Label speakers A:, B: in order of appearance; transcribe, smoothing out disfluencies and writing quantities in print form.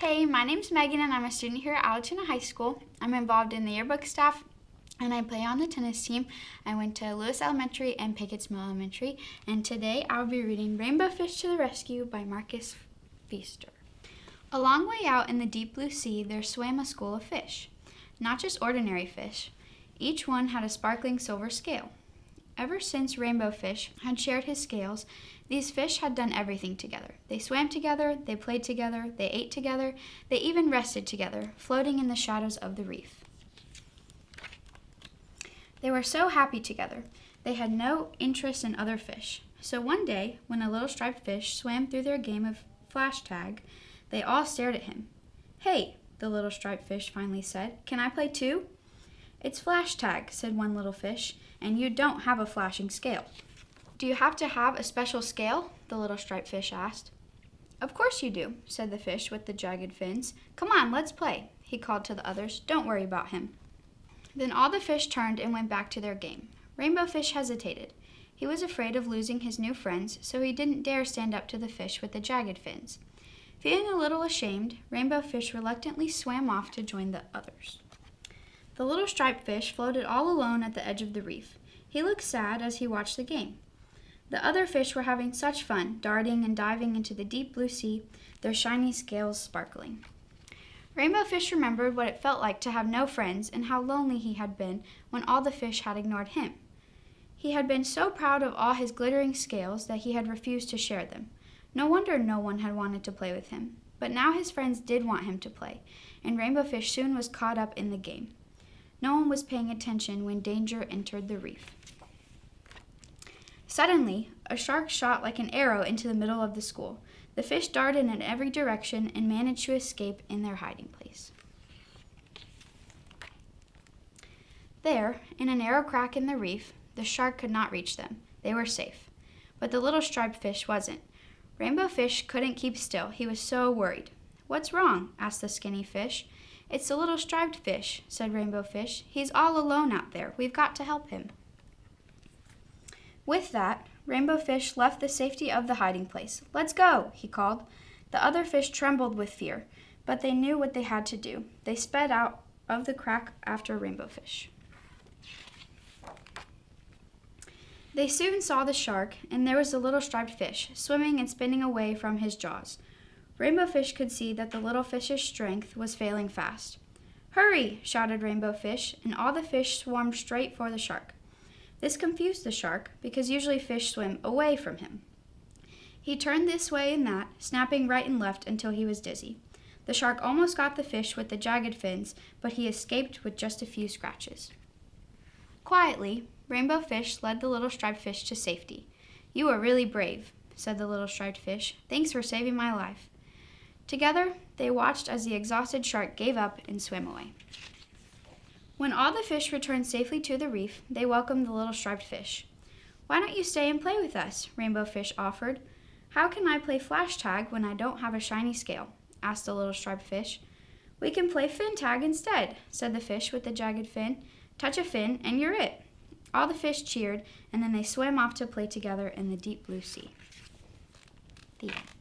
A: Hey, my name's Megan and I'm a student here at Allatoona High School. I'm involved in the yearbook staff and I play on the tennis team. I went to Lewis Elementary and Pickett's Mill Elementary, and today I'll be reading Rainbow Fish to the Rescue by Pfister. A long way out in the deep blue sea there swam a school of fish. Not just ordinary fish. Each one had a sparkling silver scale. Ever since Rainbow Fish had shared his scales, these fish had done everything together. They swam together, they played together, they ate together, they even rested together, floating in the shadows of the reef. They were so happy together. They had no interest in other fish. So one day, when a little striped fish swam through their game of flash tag, they all stared at him. "Hey," the little striped fish finally said, "can I play too?" "It's flash tag," said one little fish, "and you don't have a flashing scale." "Do you have to have a special scale?" the little striped fish asked. "Of course you do," said the fish with the jagged fins. "Come on, let's play," he called to the others. "Don't worry about him." Then all the fish turned and went back to their game. Rainbow Fish hesitated. He was afraid of losing his new friends, so he didn't dare stand up to the fish with the jagged fins. Feeling a little ashamed, Rainbow Fish reluctantly swam off to join the others. The little striped fish floated all alone at the edge of the reef. He looked sad as he watched the game. The other fish were having such fun, darting and diving into the deep blue sea, their shiny scales sparkling. Rainbow Fish remembered what it felt like to have no friends and how lonely he had been when all the fish had ignored him. He had been so proud of all his glittering scales that he had refused to share them. No wonder no one had wanted to play with him. But now his friends did want him to play, and Rainbow Fish soon was caught up in the game. No one was paying attention when danger entered the reef. Suddenly, a shark shot like an arrow into the middle of the school. The fish darted in every direction and managed to escape in their hiding place. There, in a narrow crack in the reef, the shark could not reach them. They were safe. But the little striped fish wasn't. Rainbow Fish couldn't keep still. He was so worried. "What's wrong?" asked the skinny fish. "It's the little striped fish," said Rainbow Fish. "He's all alone out there. We've got to help him." With that, Rainbow Fish left the safety of the hiding place. "Let's go," he called. The other fish trembled with fear, but they knew what they had to do. They sped out of the crack after Rainbow Fish. They soon saw the shark, and there was the little striped fish, swimming and spinning away from his jaws. Rainbow Fish could see that the little fish's strength was failing fast. "Hurry!" shouted Rainbow Fish, and all the fish swarmed straight for the shark. This confused the shark, because usually fish swim away from him. He turned this way and that, snapping right and left until he was dizzy. The shark almost got the fish with the jagged fins, but he escaped with just a few scratches. Quietly, Rainbow Fish led the little striped fish to safety. "You are really brave," said the little striped fish. "Thanks for saving my life." Together, they watched as the exhausted shark gave up and swam away. When all the fish returned safely to the reef, they welcomed the little striped fish. "Why don't you stay and play with us?" Rainbow Fish offered. "How can I play flash tag when I don't have a shiny scale?" asked the little striped fish. "We can play fin tag instead," said the fish with the jagged fin. "Touch a fin and you're it." All the fish cheered, and then they swam off to play together in the deep blue sea. The end.